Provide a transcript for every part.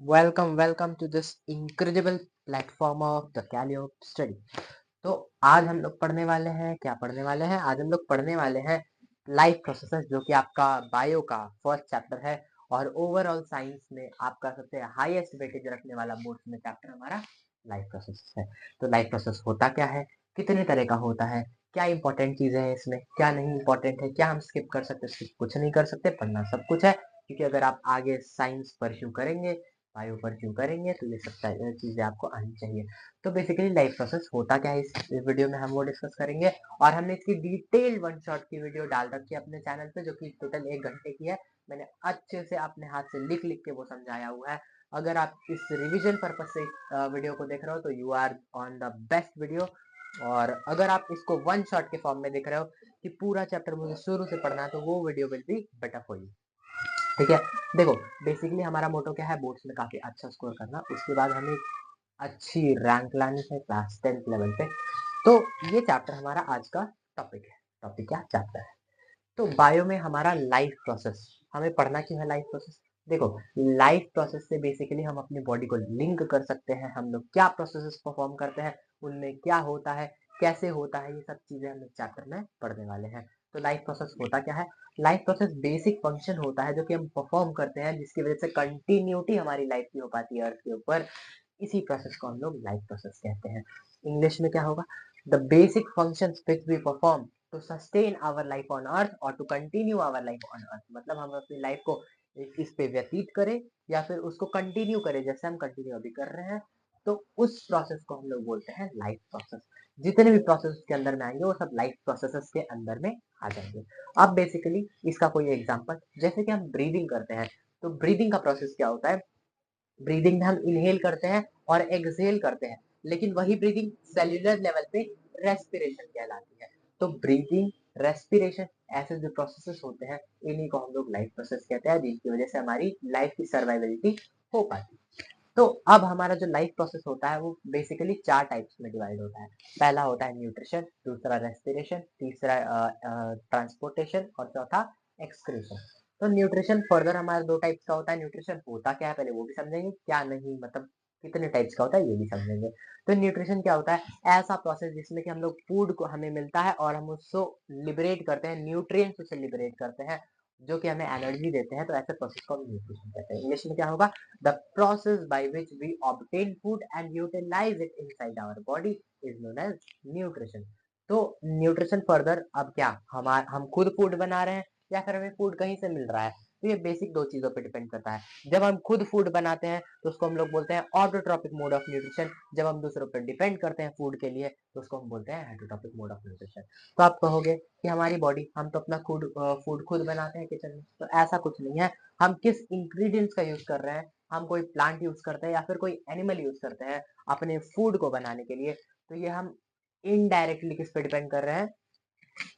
Welcome to this incredible platform of the Kalio study. तो आज हम लोग पढ़ने वाले हैं, क्या पढ़ने वाले हैं? आज हम लोग पढ़ने वाले हैं लाइफ प्रोसेसेस, जो कि आपका बायो का फर्स्ट चैप्टर है और ओवरऑल साइंस में आपका सबसे हाईएस्ट वेटेज रखने वाला बोर्ड में चैप्टर हमारा लाइफ प्रोसेस है। तो लाइफ प्रोसेस होता क्या है, कितने तरह का होता है, क्या इंपॉर्टेंट चीजें हैं इसमें, क्या नहीं इंपॉर्टेंट है, क्या हम स्किप कर सकते, स्किप कुछ नहीं कर सकते, पढ़ना सब कुछ है। क्योंकि अगर आप आगे साइंस परस्यू करेंगे, बायो परस्यू करेंगे, तो ये सब चीजें आपको आनी चाहिए। तो बेसिकली लाइफ प्रोसेस होता क्या है, इस वीडियो में हम वो डिस्कस करेंगे। और हमने इसकी डिटेल्ड वन शॉट की वीडियो डाल रखी है अपने चैनल पे, जो कि टोटल 1 घंटे की है। मैंने अच्छे से अपने हाथ से लिख लिख के वो समझाया हुआ है। अगर आप इस रिवीजन पर्पज से वीडियो को देख रहे हो तो you are on the best video. और अगर आप इसको वन शॉट के फॉर्म में देख रहे हो कि पूरा चैप्टर मुझे शुरू से पढ़ना है, तो वो video will be better for you. ठीक है, देखो बेसिकली हमारा मोटो क्या है, बोर्ड्स में काफी अच्छा स्कोर करना, उसके बाद हमें अच्छी रैंक लानी है क्लास 10th लेवल पे। तो ये चैप्टर हमारा आज का टॉपिक है। टॉपिक क्या चैप्टर है? तो बायो में हमारा लाइफ प्रोसेस, हमें पढ़ना क्यों है लाइफ प्रोसेस? देखो, लाइफ प्रोसेस से बेसिकली हम अपनी बॉडी को लिंक कर सकते हैं। हम लोग क्या प्रोसेसेस परफॉर्म करते हैं, उनमें क्या होता है, कैसे होता है, ये सब चीजें हम इस चैप्टर में पढ़ने वाले हैं। तो लाइफ प्रोसेस होता क्या है? लाइफ प्रोसेस बेसिक फंक्शन होता है जो कि हम परफॉर्म करते हैं, जिसकी वजह से कंटिन्यूटी हमारी लाइफ की हो पाती है अर्थ के ऊपर। इसी प्रोसेस को हम लोग लाइफ प्रोसेस कहते हैं। इंग्लिश में क्या होगा? The basic functions which we perform to sustain our life on earth और to continue our life on earth. मतलब हम अपनी लाइफ को इस पे व्यतीत करें या फिर उसको कंटिन्यू करें, जैसे हम कंटिन्यू अभी कर रहे हैं। तो उस प्रोसेस को हम लोग बोलते हैं लाइफ प्रोसेस। जितने भी प्रोसेस के अंदर में आएंगे वो सब लाइफ प्रोसेसेस के अंदर में आ जाएंगे। अब बेसिकली इसका कोई एग्जांपल, जैसे कि हम ब्रीदिंग करते हैं, तो ब्रीदिंग का प्रोसेस क्या होता है? ब्रीदिंग में हम इनहेल करते हैं और एक्सहेल करते हैं, लेकिन वही ब्रीदिंग सेल्यूलर लेवल पे रेस्पिरेशन कहलाती है। तो ब्रीदिंग, रेस्पिरेशन, ऐसे जो प्रोसेसेस होते हैं, इन्हीं को हम लोग लाइफ प्रोसेस कहते हैं, जिनकी वजह से हमारी लाइफ की सर्वाइवलिटी हो पाती है। तो अब हमारा जो लाइफ प्रोसेस होता है वो बेसिकली 4 टाइप्स में डिवाइड होता है। पहला होता है न्यूट्रिशन, दूसरा रेस्पिरेशन, तीसरा ट्रांसपोर्टेशन और चौथा एक्सक्रीशन। तो न्यूट्रिशन फर्दर हमारा 2 टाइप्स का होता है। न्यूट्रिशन होता क्या है पहले वो भी समझेंगे, क्या नहीं मतलब कितने टाइप्स का होता है ये भी समझेंगे। तो न्यूट्रिशन क्या होता है? ऐसा प्रोसेस जिसमें कि हम लोग फूड को हमें मिलता है और हम उसको लिबरेट करते हैं, न्यूट्रिएंट्स उसे लिबरेट करते हैं, जो कि हमें एनर्जी देते हैं। तो ऐसे प्रोसेस को हम न्यूट्रिशन कहते हैं। इंग्लिश में क्या होगा? The process by which we obtain food and utilise it inside our body is known as nutrition. तो न्यूट्रिशन फर्दर अब क्या, हम खुद फूड बना रहे हैं या फिर हमें फूड कहीं से मिल रहा है? तो ये बेसिक 2 चीजों पे डिपेंड करता है। जब हम खुद फूड बनाते हैं तो उसको हम लोग बोलते हैं ऑटोट्रॉपिक मोड ऑफ न्यूट्रिशन। जब हम दूसरों पर डिपेंड करते हैं फूड के लिए तो उसको हम बोलते हैं हेटरोट्रॉपिक मोड ऑफ न्यूट्रिशन। तो आप कहोगे कि हमारी बॉडी, हम तो अपना फूड खुद बनाते हैं किचन में, तो ऐसा कुछ नहीं है। हम किस इंग्रेडिएंट्स का यूज कर रहे हैं, हम कोई प्लांट यूज करते हैं या फिर कोई एनिमल यूज करते हैं अपने फूड को बनाने के लिए, तो ये हम इनडायरेक्टली किस पे डिपेंड कर रहे हैं?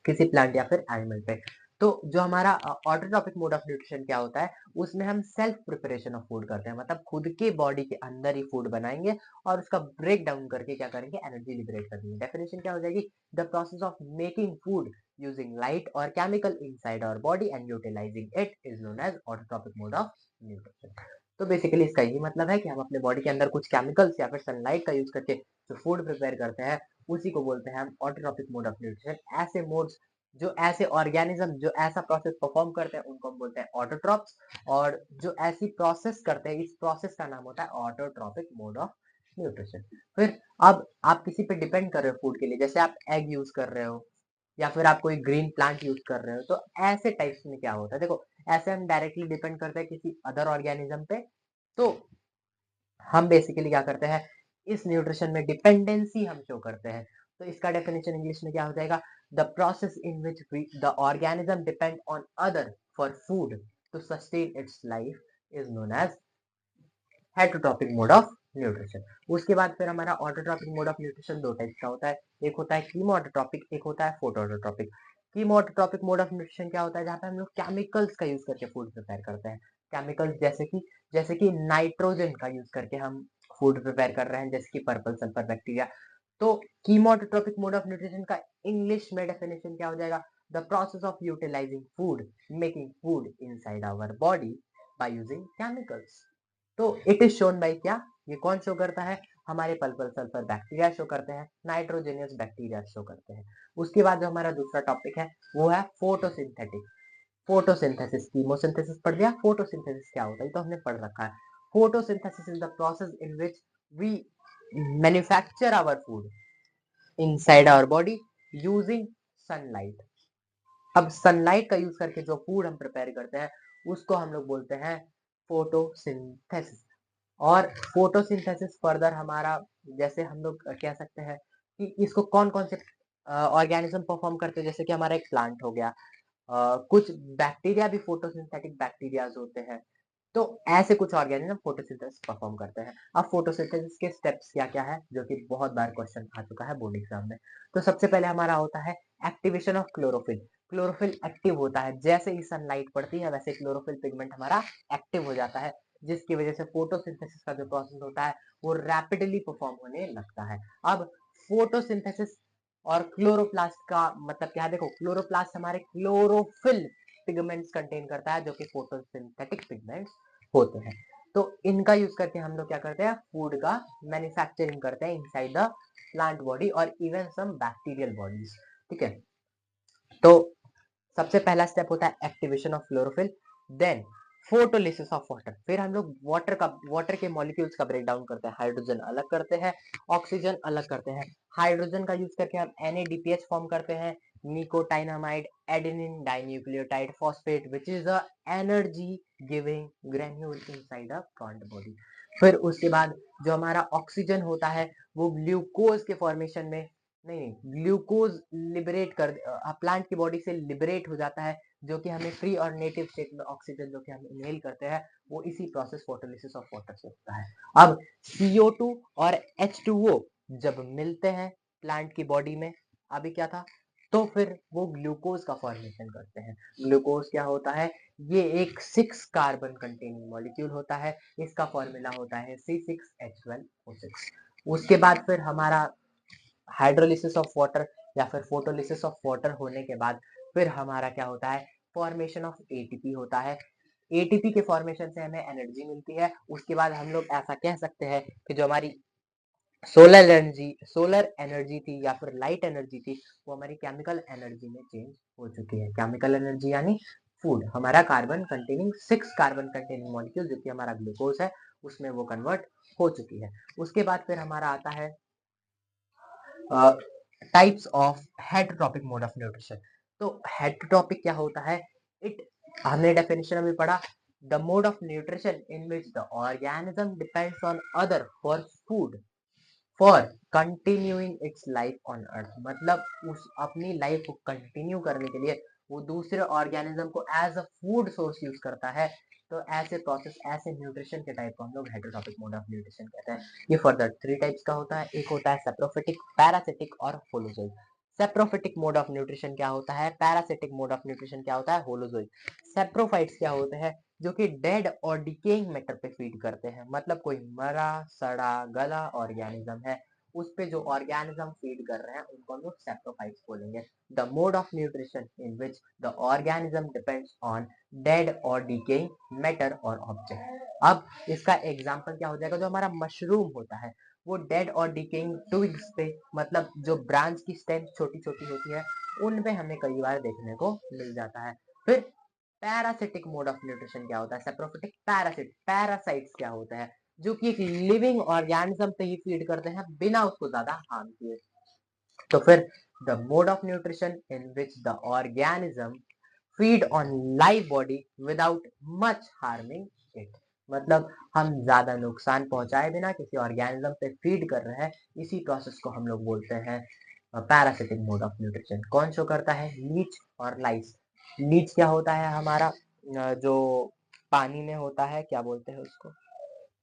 किसी प्लांट या फिर एनिमल पे। तो जो हमारा ऑटोट्रॉपिक मोड ऑफ न्यूट्रिशन क्या होता है, उसमें हम सेल्फ प्रिपरेशन ऑफ फूड करते हैं, मतलब खुद के बॉडी के अंदर ही फूड बनाएंगे और उसका ब्रेक डाउन करके क्या करेंगे, एनर्जी लिबरेट कर देंगे। डेफिनेशन क्या हो जाएगी? The process of making food using light और chemical inside our body and utilising it is known as autotrophic mode of nutrition. तो बेसिकली इसका यही मतलब है कि हम अपने बॉडी के अंदर कुछ केमिकल्स या फिर सनलाइट का यूज करके जो फूड प्रिपेयर करते हैं, उसी को बोलते हैं हम ऑटोट्रॉपिक मोड ऑफ न्यूट्रिशन। ऐसे मोड्स, जो ऐसे ऑर्गेनिज्म जो ऐसा प्रोसेस परफॉर्म करते हैं, उनको हम बोलते हैं ऑटोट्रॉप्स। और जो ऐसी प्रोसेस करते हैं, इस प्रोसेस का नाम होता है ऑटोट्रॉपिक मोड ऑफ न्यूट्रिशन। फिर अब आप किसी पे डिपेंड कर रहे हो फूड के लिए, जैसे आप एग यूज कर रहे हो या फिर आप कोई ग्रीन प्लांट यूज कर रहे हो, तो ऐसे टाइप्स में क्या होता है? देखो, ऐसे हम डायरेक्टली डिपेंड करते हैं किसी अदर ऑर्गेनिज्म पे, तो हम बेसिकली क्या करते हैं, इस न्यूट्रिशन में डिपेंडेंसी हम शो करते हैं। तो इसका डेफिनेशन इंग्लिश में क्या हो जाएगा? The process in which the organism depend on other for food to sustain its life is known as heterotrophic mode of nutrition. उसके बाद फिर हमारा autotrophic mode of nutrition 2 type का होता है। एक होता है कीमोटोट्रॉपिक, एक होता है फोटोट्रॉपिक। कीमोटोट्रॉपिक मोड ऑफ न्यूट्रिशन क्या होता है? जहाँ पे हम लोग केमिकल्स का यूज करके फूड प्रिपेयर करते हैं। केमिकल्स जैसे कि नाइट्रोजन का यूज करके हम फूड प्रिपेयर कर रहे हैं, जैसे कि पर्पल सल्फर बैक्टीरिया। तो कीमोटोट्रॉपिक मोड ऑफ न्यूट्रिशन का इंग्लिश में डेफिनेशन क्या हो जाएगा? The process of utilising food, making food inside our body by using chemicals. तो इट इज शोन बाय क्या, ये कौन शो करता है, हमारे पल्पल सल्फर बैक्टीरिया शो करते हैं, नाइट्रोजेनियस बैक्टीरिया शो करते हैं। उसके बाद जो हमारा दूसरा टॉपिक है वो है फोटोसिंथेटिक। फोटोसिंथेसिस, कीमोसिंथेसिस पढ़ लिया, फोटोसिंथेसिस क्या होता है तो हमने पढ़ रखा है। Photosynthesis is the process in which we manufacture our food inside our body using sunlight. अब सनलाइट का यूज करके जो फूड हम प्रिपेयर करते हैं उसको हम लोग बोलते हैं फोटोसिंथेसिस। और फोटोसिंथेसिस फर्दर हमारा, जैसे हम लोग कह सकते हैं कि इसको कौन कौन से ऑर्गेनिज्म परफॉर्म करते हैं, जैसे कि हमारा एक प्लांट हो गया, कुछ बैक्टीरिया भी फोटोसिंथेटिक बैक्टीरियाज होते हैं। तो ऐसे कुछ ऑर्गेनिज्म फोटोसिंथेसिस परफॉर्म करते हैं। अब फोटोसिंथेसिस के स्टेप्स क्या क्या है, जो कि बहुत बार क्वेश्चन आ चुका है बोर्ड एग्जाम में। तो सबसे पहले हमारा होता है activation of chlorophyll. Chlorophyll active होता है, जैसे ही सनलाइट पड़ती है वैसे क्लोरोफिल पिगमेंट हमारा एक्टिव हो जाता है, जिसकी वजह से फोटोसिंथेसिस का जो प्रोसेस होता है वो रैपिडली परफॉर्म होने लगता है। अब फोटोसिंथेसिस और क्लोरोप्लास्ट का मतलब क्या है, देखो क्लोरोप्लास्ट हमारे क्लोरोफिल पिगमेंट्स कंटेन करता है जो कि फोटोसिंथेटिक पिगमेंट्स होते हैं। तो इनका यूज करके हम लोग क्या करते हैं, फूड का मैन्युफैक्चरिंग करते हैं इनसाइड द प्लांट बॉडी और इवन सम बैक्टीरियल बॉडीज। ठीक है, तो सबसे पहला स्टेप होता है activation of chlorophyll, then photolysis of water. फिर हम लोग वाटर के मॉलिक्यूल्स का ब्रेक डाउन करते हैं, हाइड्रोजन अलग करते हैं, ऑक्सीजन अलग करते हैं। हाइड्रोजन का यूज करके हम NADPH फॉर्म करते हैं, nicotinamide adenine dinucleotide phosphate which is a energy giving granule inside a plant body. फिर उसके बाद जो हमारा ऑक्सीजन होता है वो ग्लूकोज के फॉर्मेशन में, नहीं, ग्लूकोज लिबरेट कर प्लांट की बॉडी से लिबरेट हो जाता है, जो कि हमें फ्री और नेटिव स्टेट में ऑक्सीजन जो कि हम इनहेल करते हैं वो इसी प्रोसेस फोटोलिसिस ऑफ वाटर से होता है। अब CO2 और H2O जब मिलते हैं प्लांट की बॉडी में, अभी क्या था, तो फिर वो ग्लूकोज का फॉर्मेशन करते हैं। ग्लूकोज क्या होता है, ये एक 6 कार्बन कंटेनिंग मॉलिक्यूल होता है, इसका फॉर्मूला होता है C6H12O6। उसके बाद फिर हमारा हाइड्रोलिसिस ऑफ वाटर या फिर फोटोलिसिस ऑफ वाटर होने के बाद फिर हमारा क्या होता है, फॉर्मेशन ऑफ ATP होता है। ATP के फॉर्मेशन से हमें एनर्जी मिलती है। उसके बाद हम लोग ऐसा कह सकते हैं कि जो हमारी सोलर एनर्जी थी या फिर लाइट एनर्जी थी वो हमारी केमिकल एनर्जी में चेंज हो चुकी है। केमिकल एनर्जी यानी फूड, हमारा carbon containing 6 carbon containing molecule जो कि हमारा ग्लूकोज है उसमें वो कन्वर्ट हो चुकी है। उसके बाद फिर हमारा आता है types of heterotrophic mode of nutrition. तो हेटरोटॉपिक क्या होता है, इट, हमने डेफिनेशन अभी पढ़ा, the mode of nutrition in which the organism depends on other for food for continuing it's life on earth. मतलब उस अपनी लाइफ को कंटिन्यू करने के लिए वो दूसरे ऑर्गेनिज्म को as a food source use करता है। तो ऐसे प्रोसेस, ऐसे न्यूट्रिशन के टाइप को हम लोग हेटरोटॉपिक मोड ऑफ न्यूट्रिशन कहते हैं। ये फर्दर 3 टाइप्स का होता है, एक होता है सेप्रोफिटिक, पैरासिटिक और holozoic. Saprophytic mode of nutrition क्या होता है, पैरासिटिक मोड ऑफ न्यूट्रिशन क्या होता है, होलोजोइक। सेप्रोफाइट्स क्या होते हैं, जो कि डेड और डिकेइंग मैटर पे फीड करते हैं, मतलब कोई मरा सड़ा गला ऑर्गेनिज्म है उस पे जो ऑर्गेनिज्म फीड कर रहे हैं उनको हम लोग सेप्रोफाइट्स बोलेंगे। The mode of nutrition in which the organism depends on dead और डिकेइंग मैटर और ऑब्जेक्ट। अब इसका एग्जांपल क्या हो जाएगा, जो हमारा मशरूम होता है वो डेड और डिकेइंग ट्विग्स पे, मतलब जो ब्रांच की स्टेम छोटी छोटी होती है उन पे हमें कई बार देखने को मिल जाता है। फिर पैरासिटिक मोड ऑफ न्यूट्रिशन क्या होता है, सेप्रोफिटिक, पैरासिट, पैरासाइट्स क्या होता है, जो कि एक लिविंग ऑर्गेनिज्म पे ही फीड करते हैं बिना उसको ज्यादा हार्म किए। तो फिर the mode of nutrition in which the organism feed on live body without much harming it. मतलब हम ज्यादा नुकसान पहुंचाए बिना किसी ऑर्गेनिज्म पे फीड कर रहे हैं, इसी प्रोसेस को हम लोग बोलते हैं पैरासिटिक मोड ऑफ न्यूट्रिशन। कौन शो करता है, लीच और लाइस। लीच क्या होता है, हमारा जो पानी में होता है, क्या बोलते हैं उसको,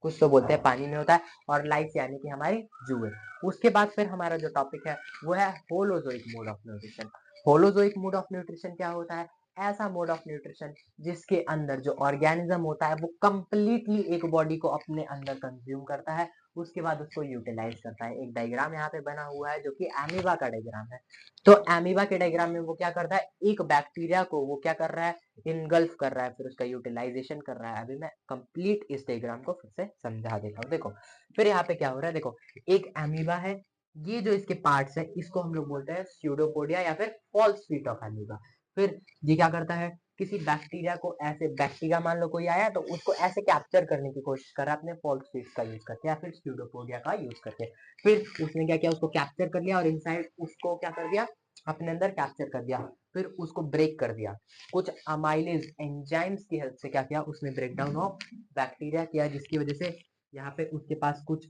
कुछ तो बोलते हैं पानी में होता है, और लाइस यानी कि हमारे जुए। उसके बाद फिर हमारा जो टॉपिक है वो है holozoic mode of nutrition. Holozoic mode of nutrition क्या होता है, ऐसा मोड ऑफ न्यूट्रिशन जिसके अंदर जो ऑर्गेनिज्म होता है वो कंप्लीटली एक बॉडी को अपने अंदर कंज्यूम करता है, उसके बाद उसको यूटिलाइज करता है। एक डायग्राम यहाँ पे बना हुआ है जो कि एमीबा का डायग्राम है। तो एमीबा के डायग्राम में वो क्या करता है, एक बैक्टीरिया को वो क्या कर रहा है, इनगल्फ कर रहा है, फिर उसका यूटिलाइजेशन कर रहा है। अभी मैं कंप्लीट इस डायग्राम को फिर से समझा देता हूँ। देखो फिर यहाँ पे क्या हो रहा है, देखो एक एमीबा है, ये जो इसके पार्ट्स है इसको हम लोग बोलते हैं स्यूडोपोडिया या फिर फॉल्स फीट ऑफ एमीबा। फिर ये क्या करता है, किसी बैक्टीरिया को ऐसे, बैक्टीरिया मान लो कोई आया तो उसको ऐसे कैप्चर करने की कोशिश कर रहा है अपने फॉल्स फीट का यूज करके या फिर स्यूडोपोडिया का यूज करके। फिर उसने क्या किया, उसको कैप्चर कर लिया और इनसाइड उसको क्या कर दिया, अपने अंदर कैप्चर कर दिया, फिर उसको ब्रेक कर दिया। कुछ अमाइलेज एंजाइम्स की हेल्प से क्या किया, उसने ब्रेक डाउन ऑफ बैक्टीरिया किया, जिसकी वजह से यहाँ पे उसके पास कुछ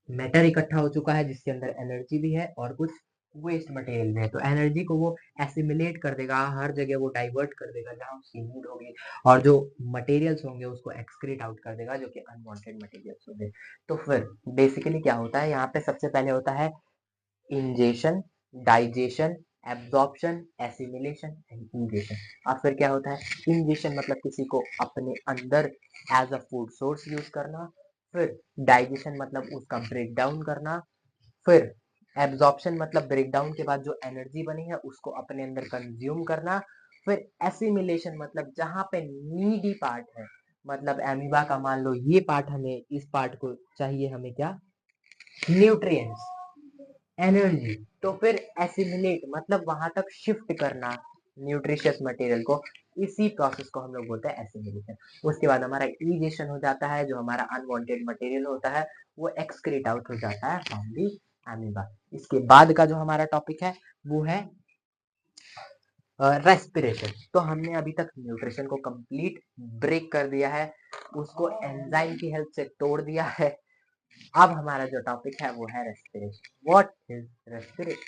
मैटर इकट्ठा हो चुका है जिसके अंदर एनर्जी भी है और कुछ वेस्ट मटेरियल भी है। तो एनर्जी को वो एसिमिलेट कर देगा, हर जगह वो डाइवर्ट कर देगा जहां उसकी नीड होगी, और जो मटेरियल्स होंगे उसको एक्सक्रीट आउट कर देगा जो कि अनवांटेड मटेरियल्स होंगे। तो फिर बेसिकली क्या होता है, यहाँ पे सबसे पहले होता है ingestion, digestion, absorption, assimilation and ingestion. और फिर क्या होता है, इंजेशन मतलब किसी को अपने अंदर as a food source use करना, फिर डाइजेशन मतलब उसका ब्रेक डाउन करना, फिर एब्जॉर्प्शन मतलब ब्रेक डाउन के बाद जो एनर्जी बनी है उसको अपने अंदर कंज्यूम करना, फिर एसिमिलेशन मतलब जहां पे नीडी पार्ट है, मतलब एमीबा का मान लो ये पार्ट, हमें इस पार्ट को चाहिए, हमें क्या, न्यूट्रिएंट्स, एनर्जी, तो फिर एसिमिलेट मतलब वहां तक शिफ्ट करना न्यूट्रिशियस मटेरियल को, इसी प्रोसेस को हम लोग बोलते हैं एसिमिलेशन। उसके बाद हमारा इजेशन हो जाता है, जो हमारा अनवांटेड मटेरियल होता है वो एक्सक्रीट आउट हो जाता है फ्रॉम दी एमीबा। इसके बाद का जो हमारा टॉपिक है वो है रेस्पिरेशन। तो हमने अभी तक न्यूट्रिशन को कंप्लीट ब्रेक कर दिया है, उसको एंजाइम की हेल्प से तोड़ दिया है। अब हमारा जो टॉपिक है वो है रेस्पिरेशन। What is respiration?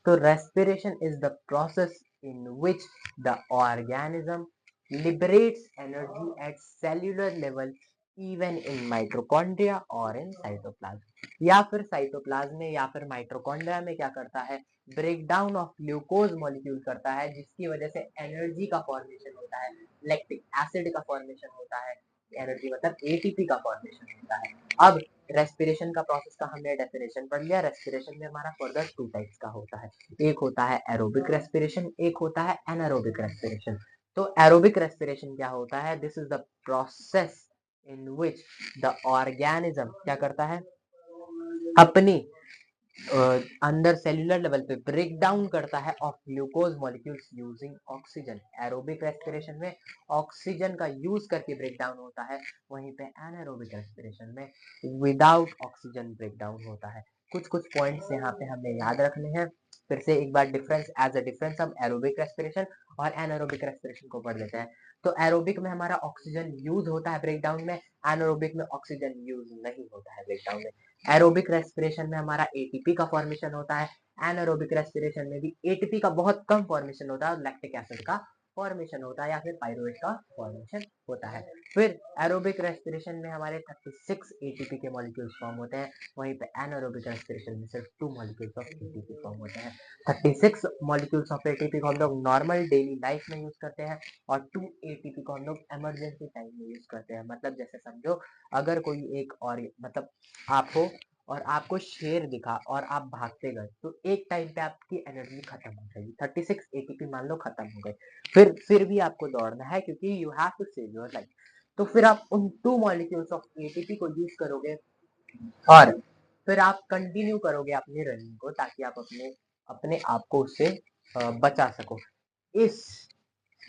तो respiration is the process in which the organism liberates energy at cellular level even in mitochondria or in cytoplasm। या फिर साइटोप्लाज्म में या फिर माइटोकॉन्ड्रिया में क्या करता है, break down of glucose molecule करता है, जिसकी वजह से एनर्जी का फॉर्मेशन होता है, लैक्टिक एसिड का फॉर्मेशन होता है, एनर्जी मतलब एटीपी का फॉर्मेशन होता है। अब रेस्पिरेशन का प्रोसेस का हमने डेफिनेशन पढ़ लिया। रेस्पिरेशन में हमारा फर्दर टू टाइप्स का होता है, एक होता है एरोबिक रेस्पिरेशन, एक होता है एनारोबिक रेस्पिरेशन। तो एरोबिक रेस्पिरेशन क्या होता है, this is the process in which the organism क्या करता है, अपनी अंदर सेल्यूलर लेवल पे ब्रेक डाउन करता है of glucose molecules using oxygen. Aerobic respiration में ऑक्सीजन का यूज करके ब्रेक डाउन होता है, वहीं पे एनारोबिक रेस्पिरेशन में विदाउट ऑक्सीजन ब्रेक डाउन होता है। कुछ कुछ पॉइंट्स यहाँ पे हमें याद रखने हैं। फिर से एक बार डिफरेंस, एज अ डिफरेंस हम एरोबिक रेस्पिरेशन और एनारोबिक रेस्पिरेशन को पढ़ लेते हैं। तो एरोबिक में हमारा ऑक्सीजन यूज होता है ब्रेकडाउन में, एनारोबिक में ऑक्सीजन यूज नहीं होता है ब्रेकडाउन में। एरोबिक रेस्पिरेशन में हमारा एटीपी का फॉर्मेशन होता है, एनारोबिक रेस्पिरेशन में भी एटीपी का बहुत कम फॉर्मेशन होता है और लैक्टिक एसिड का फॉर्मेशन होता है या फिर पायरुवेट का फॉर्मेशन होता है। फिर एरोबिक रेस्पिरेशन में हमारे 36 एटीपी के मॉलिक्यूल्स फॉर्म होते हैं, वहीं पे एनारोबिक रेस्पिरेशन में सिर्फ 2 मॉलिक्यूल्स ऑफ एटीपी फॉर्म होते हैं। 36 मॉलिक्यूल्स ऑफ एटीपी को हम लोग नॉर्मल डेली लाइफ में यूज करते हैं और 2 एटीपी को हम लोग इमरजेंसी टाइम में यूज करते हैं। मतलब जैसे समझो, अगर कोई एक और मतलब आप हो और आपको शेर दिखा और आप भागते गए तो एक टाइम पे आपकी एनर्जी खत्म हो जाएगी, 36 एटीपी मान लो खत्म हो गए, फिर भी आपको दौड़ना है क्योंकि you have to save your life. तो फिर आप उन 2 मॉलिक्यूल्स ऑफ एटीपी को यूज करोगे और फिर आप कंटिन्यू करोगे अपनी रनिंग को, ताकि आप अपने अपने आप को उससे बचा सको। इस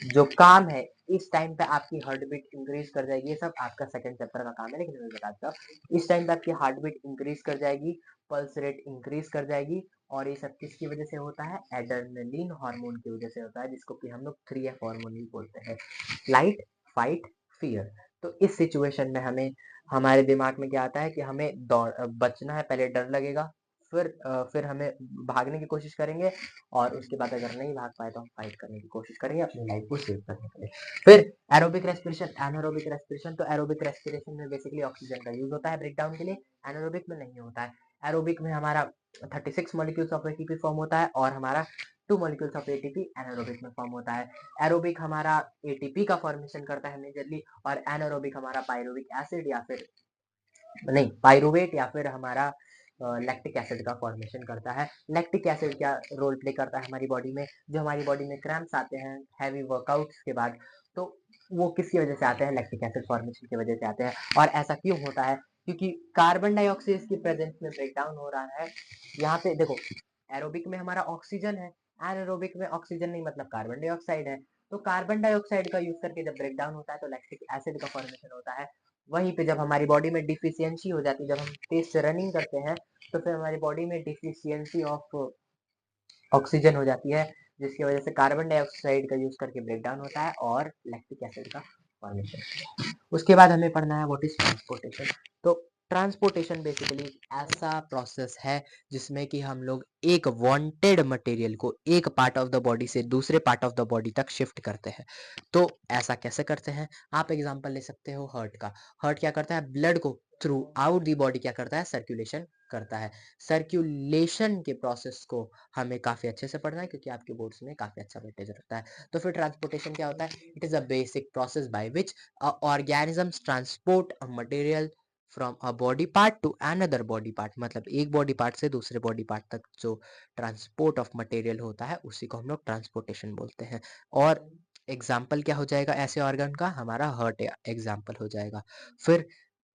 जो काम है, इस टाइम पे आपकी हार्ट बीट इंक्रीज कर जाएगी। ये सब आपका सेकंड चैप्टर का काम है, लेकिन मैं बताता हूँ। इस टाइम पे आपकी हार्ट बीट इंक्रीज कर जाएगी, पल्स रेट इंक्रीज कर जाएगी, और ये सब किसकी वजह से होता है, एड्रेनलिन हार्मोन की वजह से होता है, जिसको कि हम लोग 3F हार्मोन भी बोलते हैं, फ्लाइट, फाइट, फियर। तो इस सिचुएशन में हमें, हमारे दिमाग में क्या आता है कि हमें बचना है, पहले डर लगेगा, फिर हमें भागने की कोशिश करेंगे, और उसके बाद अगर नहीं भाग पाए तो हम फाइट करने की कोशिश करेंगे अपनी लाइफ को सेव करने के लिए। फिर एरोबिक रेस्पिरेशन, एनारोबिक रेस्पिरेशन। तो एरोबिक रेस्पिरेशन में बेसिकली ऑक्सीजन का यूज होता है ब्रेकडाउन के लिए, एनारोबिक में नहीं होता है। एरोबिक में हमारा 36 मॉलिक्यूल्स ऑफ एटीपी फॉर्म होता है और हमारा 2 मॉलिक्यूल्स ऑफ एटीपी एनारोबिक में फॉर्म होता है। एरोबिक हमारा एटीपी का फॉर्मेशन करता है मेजरली, और एनारोबिक हमारा पायरुविक एसिड या फिर नहीं पायरुवेट या फिर हमारा लैक्टिक एसिड का फॉर्मेशन करता है। लैक्टिक एसिड क्या रोल प्ले करता है हमारी बॉडी में, जो हमारी बॉडी में क्रैम्प्स आते हैं हैवी वर्कआउट्स के बाद, तो वो किसकी वजह से आते हैं, लैक्टिक एसिड फॉर्मेशन की वजह से आते हैं। और ऐसा क्यों होता है, क्योंकि कार्बन डाइऑक्साइड की प्रेजेंस में ब्रेकडाउन हो रहा है। यहाँ पे देखो एरोबिक में हमारा ऑक्सीजन है, एनारोबिक में ऑक्सीजन नहीं मतलब कार्बन डाइऑक्साइड है। तो कार्बन डाइऑक्साइड का यूज करके जब ब्रेकडाउन होता है तो लैक्टिक एसिड का फॉर्मेशन होता है। वहीं पे जब हमारी बॉडी में डिफिशियंसी हो जाती है, जब हम तेज से रनिंग करते हैं, तो फिर हमारी बॉडी में डिफिशियंसी ऑफ ऑक्सीजन हो जाती है, जिसकी वजह से कार्बन डाइऑक्साइड का यूज करके ब्रेकडाउन होता है और लैक्टिक एसिड का फॉर्मेशन। उसके बाद हमें पढ़ना है व्हाट इज ट्रांसपोर्टेशन। तो ट्रांसपोर्टेशन बेसिकली ऐसा प्रोसेस है जिसमें कि हम लोग एक वांटेड मटेरियल को एक पार्ट ऑफ द बॉडी से दूसरे पार्ट ऑफ द बॉडी तक शिफ्ट करते हैं। तो ऐसा कैसे करते हैं, आप एग्जांपल ले सकते हो हार्ट का। हार्ट क्या करता है, ब्लड को थ्रू आउट दी बॉडी क्या करता है, सर्कुलेशन करता है। सर्कुलेशन के प्रोसेस को हमें काफी अच्छे से पढ़ना है, क्योंकि आपके बोर्ड्स में काफी अच्छा वेटेज रहता है। तो फिर ट्रांसपोर्टेशन क्या होता है, it is a basic process by which organisms transport a material from a body part to another body part। मतलब एक बॉडी पार्ट से दूसरे बॉडी पार्ट तक जो ट्रांसपोर्ट ऑफ मटेरियल होता है उसी को हम लोग ट्रांसपोर्टेशन बोलते हैं। और एग्जाम्पल क्या हो जाएगा ऐसे ऑर्गन का, हमारा हार्ट एग्जाम्पल हो जाएगा। फिर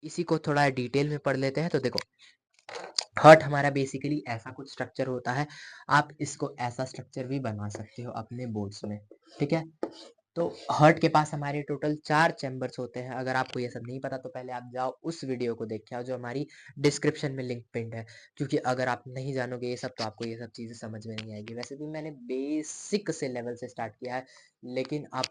इसी को थोड़ा डिटेल में पढ़ लेते हैं। तो देखो हार्ट हमारा बेसिकली ऐसा कुछ स्ट्रक्चर होता है, आप इसको ऐसा स्ट्रक्चर भी बना सकते हो अपने बोर्ड्स में, ठीक है। तो हार्ट के पास हमारे टोटल 4 चैम्बर्स होते हैं। अगर आपको ये सब नहीं पता तो पहले आप जाओ उस वीडियो को देख के आओ जो हमारी डिस्क्रिप्शन में लिंक पिन्ड है, क्योंकि अगर आप नहीं जानोगे ये सब तो आपको ये सब चीज़ें समझ में नहीं आएगी। वैसे भी मैंने बेसिक से लेवल से स्टार्ट किया है, लेकिन आप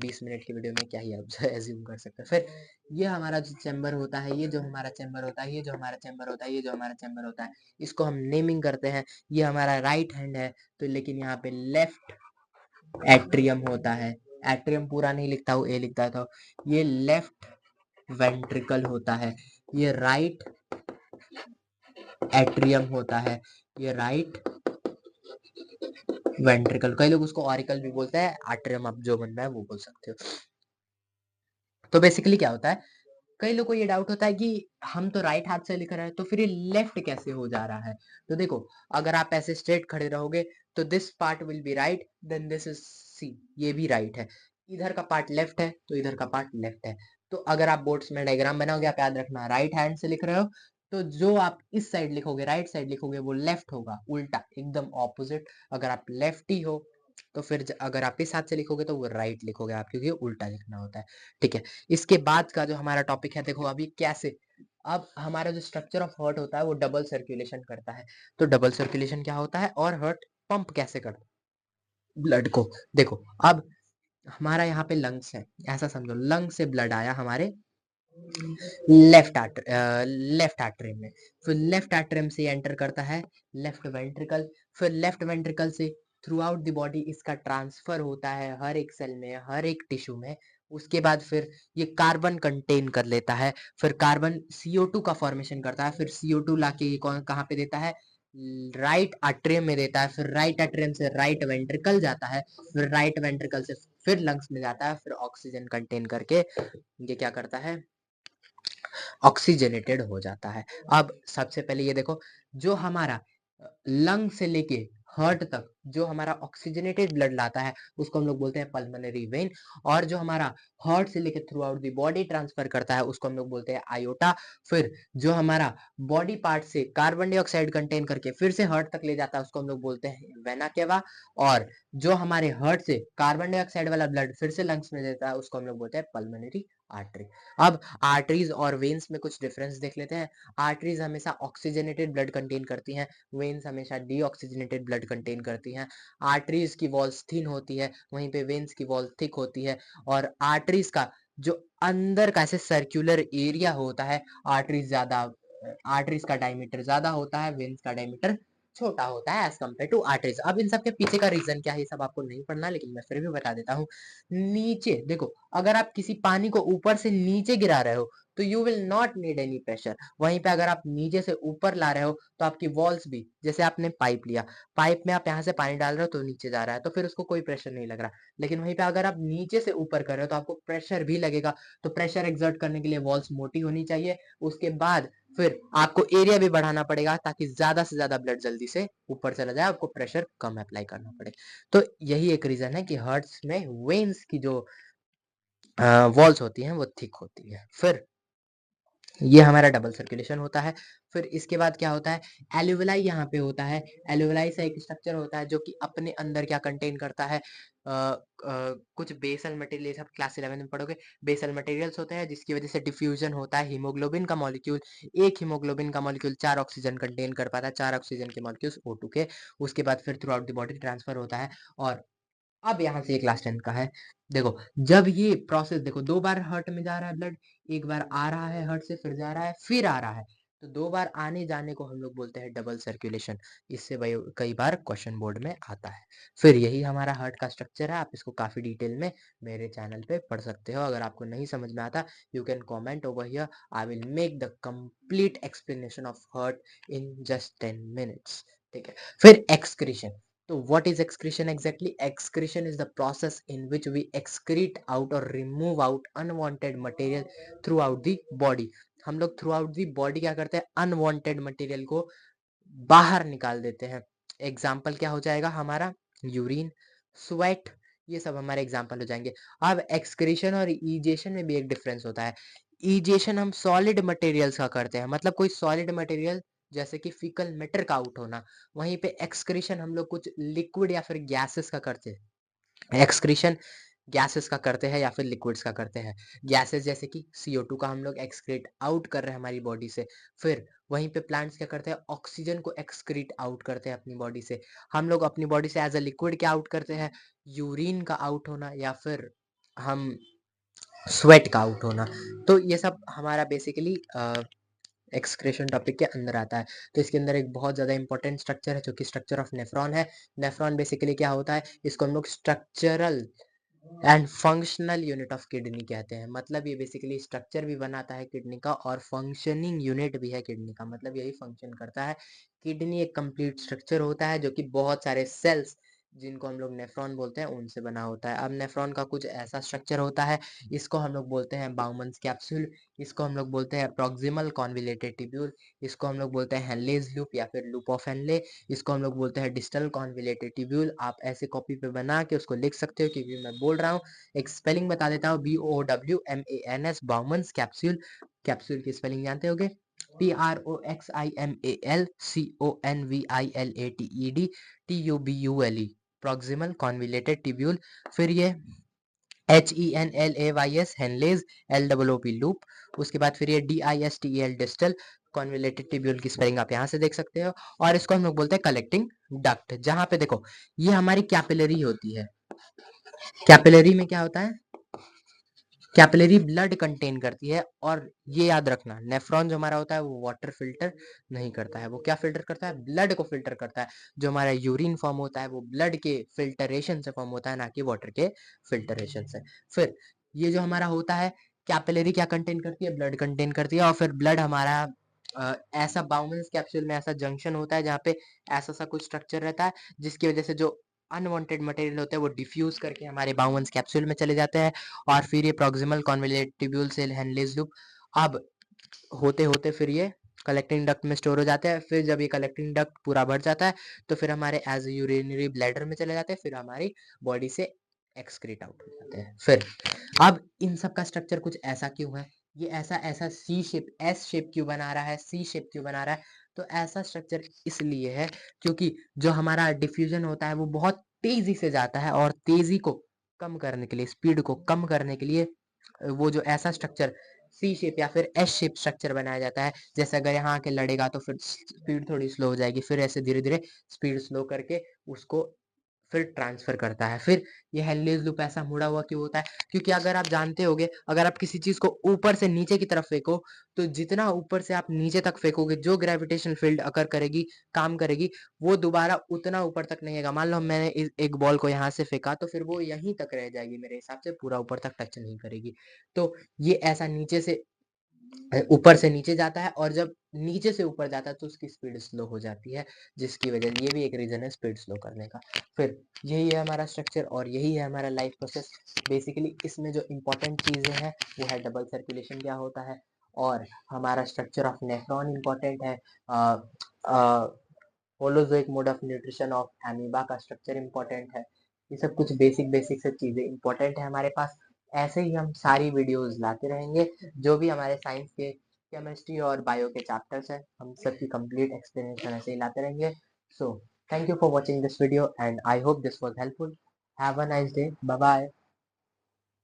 20 मिनट की वीडियो में क्या ही आप एज्यूम कर सकते हैं। फिर ये हमारा जो चैम्बर होता है, ये जो हमारा चैम्बर होता है, ये जो हमारा चैम्बर होता है, ये जो हमारा चैम्बर होता है, इसको हम नेमिंग करते हैं। ये हमारा राइट हैंड है, तो लेकिन यहाँ पे लेफ्ट एट्रियम होता है। एट्रियम पूरा नहीं लिखता हूँ, ए लिखता था। ये लेफ्ट वेंट्रिकल होता है, ये राइट एट्रियम होता है, ये राइट वेंट्रिकल। कई लोग उसको ऑरिकल भी बोलते हैं, एट्रियम आप जो बनना है वो बोल सकते हो। तो बेसिकली क्या होता है, कई लोग को ये डाउट होता है कि हम तो राइट हाथ से लिख रहे हैं तो फिर ये लेफ्ट कैसे हो जा रहा है। तो देखो अगर आप ऐसे स्ट्रेट खड़े रहोगे तो this part will be right, then this is C, ये भी राइट है। इधर का पार्ट लेफ्ट है तो इधर का पार्ट लेफ्ट है। तो अगर आप बोर्ड्स में डायग्राम बनाओगे, आप याद रखना राइट हैंड से लिख रहे हो तो जो आप इस साइड लिखोगे, राइट साइड लिखोगे, वो लेफ्ट होगा, उल्टा एकदम ऑपोजिट। अगर आप लेफ्टी हो तो फिर अगर आप इस हाथ से लिखोगे तो वो राइट लिखोगे आप, क्योंकि उल्टा लिखना होता है, ठीक है। इसके बाद का जो हमारा टॉपिक है, देखो अभी कैसे, अब हमारा जो स्ट्रक्चर ऑफ हार्ट होता है वो डबल सर्कुलेशन करता है। तो डबल सर्कुलेशन क्या होता है और हार्ट पंप कैसे करता है ब्लड को। देखो अब हमारा यहाँ पे लंग्स है, ऐसा समझो लंग से ब्लड आया हमारे लेफ्ट आर्टरी में, फिर लेफ्ट आर्टरी से एंटर करता है लेफ्ट वेंट्रिकल, फिर लेफ्ट वेंट्रिकल से थ्रू आउट द बॉडी इसका ट्रांसफर होता है हर एक सेल में, हर एक टिश्यू में। उसके बाद फिर ये कार्बन कंटेन कर लेता है, फिर कार्बन CO2 का फॉर्मेशन करता है, फिर CO2 लाके ये कौन कहाँ पे देता है, राइट आट्रियम में देता है, फिर राइट आट्रियम से राइट वेंट्रिकल जाता है, फिर राइट वेंट्रिकल से फिर लंग्स में जाता है, फिर ऑक्सीजन कंटेन करके ये क्या करता है, ऑक्सीजनेटेड हो जाता है। अब सबसे पहले ये देखो, जो हमारा लंग से लेके हार्ट तक जो हमारा ऑक्सीजनेटेड ब्लड लाता है उसको हम लोग बोलते हैं पल्मोनरी वेन, और जो हमारा हार्ट से लेके through out the body transfer करता है उसको हम लोग बोलते हैं आयोटा। फिर जो हमारा बॉडी पार्ट से कार्बन डाइऑक्साइड कंटेन करके फिर से हार्ट तक ले जाता है उसको हम लोग बोलते हैं वेना केवा, और जो हमारे हार्ट से कार्बन डाइऑक्साइड वाला ब्लड फिर से लंग्स में देता है उसको हम लोग बोलते हैं पल्मोनरी आर्टरी। अब आर्टरीज और वेन्स में कुछ डिफरेंस देख लेते हैं। आर्टरीज हमेशा ऑक्सीजनेटेड ब्लड कंटेन करती हैं, वेन्स हमेशा डीऑक्सीजनेटेड ब्लड कंटेन करती हैं। आर्टरीज की वॉल्स थिन होती है, वहीं पे वेन्स की वॉल थिक होती है। और आर्टरीज का जो अंदर का ऐसे सर्कुलर एरिया होता है, आर्टरीज का डायमीटर ज्यादा होता है, वेन्स का डायमीटर छोटा होता है एज कम्पेयर टू आर्टरीज। अब इन सब के पीछे का रीजन क्या है ये सब आपको नहीं पढ़ना, लेकिन मैं फिर भी बता देता हूँ। नीचे देखो, अगर आप किसी पानी को ऊपर से नीचे गिरा रहे हो तो you will not need any pressure. वहीं पे अगर आप नीचे से ऊपर ला रहे हो तो आपकी वॉल्स भी, जैसे आपने पाइप लिया, पाइप में आप यहाँ से पानी डाल रहे हो तो नीचे जा रहा है तो फिर उसको कोई प्रेशर नहीं लग रहा। लेकिन वहीं पे अगर आप नीचे से ऊपर कर रहे हो तो आपको प्रेशर भी लगेगा। तो प्रेशर एक्सर्ट करने के लिए वॉल्स मोटी होनी चाहिए। उसके बाद फिर आपको एरिया भी बढ़ाना पड़ेगा ताकि ज्यादा से ज्यादा ब्लड जल्दी से ऊपर चला जाए, आपको प्रेशर कम अप्लाई करना पड़े। तो यही एक रीजन है कि हार्ट्स में वेन्स की जो वॉल्स होती हैं वो थिक होती है। फिर ये हमारा डबल सर्कुलेशन होता है। फिर इसके बाद क्या होता है, एल्यूवलाई यहाँ पे होता है। एल्यूवलाई से एक स्ट्रक्चर होता है जो कि अपने अंदर क्या कंटेन करता है, कुछ बेसल मटेरियल, आप क्लास 11 में पढ़ोगे। बेसल मटेरियल्स होते हैं जिसकी वजह से डिफ्यूजन होता है हीमोग्लोबिन का मॉलिक्यूल। एक हीमोग्लोबिन का मॉलिक्यूल 4 ऑक्सीजन कंटेन कर पाता है, 4 ऑक्सीजन के मॉलिक्यूल्स O2 के। उसके बाद फिर through out the body transfer होता है। और अब यहाँ से ये क्लास 10 का है। देखो, जब ये प्रोसेस, देखो 2 बार हार्ट में जा रहा है ब्लड, एक बार आ रहा है हार्ट से, फिर जा रहा है, फिर आ रहा है। तो 2 बार आने जाने को हम लोग बोलते हैं डबल सर्कुलेशन। इससे भाई कई बार क्वेश्चन बोर्ड में आता है। फिर यही हमारा हार्ट का स्ट्रक्चर है। आप इसको काफी डिटेल में मेरे चैनल पे पढ़ सकते हो। अगर आपको नहीं समझ में आता, you can comment over here, I will make the complete explanation of heart in just 10 minutes. ठीक है। फिर एक्सक्रीशन। तो what is excretion exactly? Excretion is the process in which we excrete out or remove out unwanted material throughout the body. हम लोग throughout the body क्या करते हैं, unwanted material को बाहर निकाल देते हैं। एग्जाम्पल क्या हो जाएगा हमारा, यूरिन, स्वेट, ये सब हमारे एग्जाम्पल हो जाएंगे। अब एक्सक्रीशन और ईजेशन में भी एक डिफरेंस होता है। ईजेशन हम सॉलिड मटेरियल्स का करते हैं, मतलब कोई सॉलिड मटेरियल जैसे कि फीकल मैटर का आउट होना। वहीं पे एक्सक्रीशन हम लोग कुछ लिक्विड या फिर गैसेस का करते हैं। एक्सक्रीशन गैसेस का करते हैं या फिर लिक्विड्स का करते हैं। गैसेस जैसे कि CO2 का हम लोग एक्सक्रीट आउट कर रहे हैं हमारी बॉडी से। फिर वहीं पे प्लांट्स क्या करते हैं, ऑक्सीजन को एक्सक्रीट आउट करते हैं अपनी बॉडी से। हम लोग अपनी बॉडी से एज अ लिक्विड क्या आउट करते हैं, यूरिन का आउट होना या फिर हम स्वेट का आउट होना। तो ये सब हमारा बेसिकली एक्सक्रेशन टॉपिक के अंदर आता है। तो इसके अंदर एक बहुत ज़्यादा इंपॉर्टेंट स्ट्रक्चर है जो कि स्ट्रक्चर ऑफ नेफ्रॉन है। नेफ्रॉन बेसिकली क्या होता है, इसको हम लोग structural and functional unit of kidney कहते हैं। मतलब ये बेसिकली स्ट्रक्चर भी बनाता है किडनी का और फंक्शनिंग यूनिट भी है किडनी का, मतलब यही फंक्शन करता है। किडनी एक कंप्लीट स्ट्रक्चर होता है जो कि बहुत सारे सेल्स, जिनको हम लोग नेफ्रॉन बोलते हैं, उनसे बना होता है। अब नेफ्रॉन का कुछ ऐसा स्ट्रक्चर होता है, इसको हम लोग बोलते हैं बाउमन्स कैप्सूल, इसको हम लोग बोलते हैं प्रॉक्सिमल कॉन्विलेटेड ट्यूब्यूल, इसको हम लोग बोलते हैं हेनलेज लूप या फिर लूप ऑफ हेनले, इसको हम लोग बोलते हैं डिस्टल कॉन्विलेटेड ट्यूब्यूल। आप ऐसे कॉपी पे बना के उसको लिख सकते हो क्योंकि मैं बोल रहा हूँ। एक स्पेलिंग बता देता हूँ, BOWMANS बाउमन्स कैप्सूल। कैप्सूल की स्पेलिंग जानते होगे, PROXIMALCONVILATED TUBULE, proximal convoluted tubule. फिर ये HENLAYS हेनलेज, LOOP लूप। उसके बाद फिर ये DISTEL डिस्टल कॉन्विलेटेड ट्यूब्यूल की स्पेलिंग आप यहाँ से देख सकते हो। और इसको हम लोग बोलते हैं कलेक्टिंग डक्ट। जहाँ पे देखो ये हमारी कैपिलरी होती है। कैपिलरी में क्या होता है, कैपिलरी ब्लड कंटेन करती है। और ये याद रखना, नेफ्रॉन जो हमारा होता है वो वाटर फिल्टर नहीं करता है, वो क्या फिल्टर करता है, ब्लड को फिल्टर करता है। जो हमारा यूरिन फॉर्म होता है वो ब्लड के फिल्टरेशन से फॉर्म होता है, ना कि वाटर के फिल्टरेशन से। फिर ये जो हमारा होता है, कैपिलरी क्या कंटेन करती है, ब्लड कंटेन करती है। और फिर ब्लड हमारा ऐसा बाउमेंस कैप्सूल में ऐसा जंक्शन होता है जहाँ पे ऐसा सा कुछ स्ट्रक्चर रहता है जिसकी वजह से जो अनवांटेड मटेरियल होते हैं वो डिफ्यूज करके हमारे बाउमेंस कैप्सूल में चले जाते हैं। और फिर ये प्रॉक्सिमल कॉन्वोल्यूट से हेनलेज लूप अब होते होते फिर ये कलेक्टिंग डक्ट में स्टोर हो जाता है। फिर जब ये कलेक्टिंग डक्ट पूरा भर जाता है तो फिर हमारे एज यूरिनरी ब्लैडर में चले जाते हैं, फिर हमारी बॉडी से एक्सक्रीट आउट हो जाते हैं। फिर अब इन सब का स्ट्रक्चर कुछ ऐसा क्यों है, ये ऐसा ऐसा सी शेप, एस शेप क्यों बना रहा है, सी शेप क्यों बना रहा है, तो ऐसा स्ट्रक्चर इसलिए है क्योंकि जो हमारा डिफ्यूजन होता है वो बहुत तेजी से जाता है और तेजी को कम करने के लिए, स्पीड को कम करने के लिए वो जो ऐसा स्ट्रक्चर सी शेप या फिर एस शेप स्ट्रक्चर बनाया जाता है। जैसे अगर यहाँ आके लड़ेगा तो फिर स्पीड थोड़ी स्लो हो जाएगी, फिर ऐसे धीरे धीरे स्पीड स्लो करके उसको फिर ट्रांसफर करता है। फिर ये हेनरीज लूप ऐसा मुड़ा हुआ क्यों होता है? क्योंकि अगर आप जानते होगे, अगर आप किसी चीज को ऊपर से नीचे की तरफ फेंको, तो जितना ऊपर से आप नीचे तक फेंकोगे, जो ग्रेविटेशनल फील्ड अकर करेगी, काम करेगी, वो दोबारा उतना ऊपर तक नहीं आएगा। मान लो मैंने एक बॉल को यहाँ से फेंका, तो फिर वो यहीं तक रह जाएगी मेरे हिसाब से, पूरा ऊपर तक टच नहीं करेगी। तो ये ऐसा नीचे से ऊपर से नीचे जाता है, और जब नीचे से ऊपर जाता है तो उसकी स्पीड स्लो हो जाती है, जिसकी वजह ये भी एक रीजन है स्पीड स्लो करने का। फिर यही है हमारा स्ट्रक्चर और यही है हमारा लाइफ प्रोसेस। बेसिकली इसमें जो इम्पोर्टेंट चीजें हैं वो है डबल सर्कुलेशन क्या होता है, और हमारा स्ट्रक्चर ऑफ नेफ्रॉन इम्पोर्टेंट है, holozoic mode of nutrition of amoeba का स्ट्रक्चर इम्पोर्टेंट है। ये सब कुछ बेसिक बेसिक से चीजें इम्पोर्टेंट है हमारे पास। ऐसे ही हम सारी वीडियोस लाते रहेंगे, जो भी हमारे साइंस के, केमिस्ट्री और बायो के चैप्टर्स हैं, हम सबकी कंप्लीट एक्सप्लेनेशन ऐसे ही लाते रहेंगे। So thank you for watching this video and I hope this was helpful. Have a nice day, bye bye.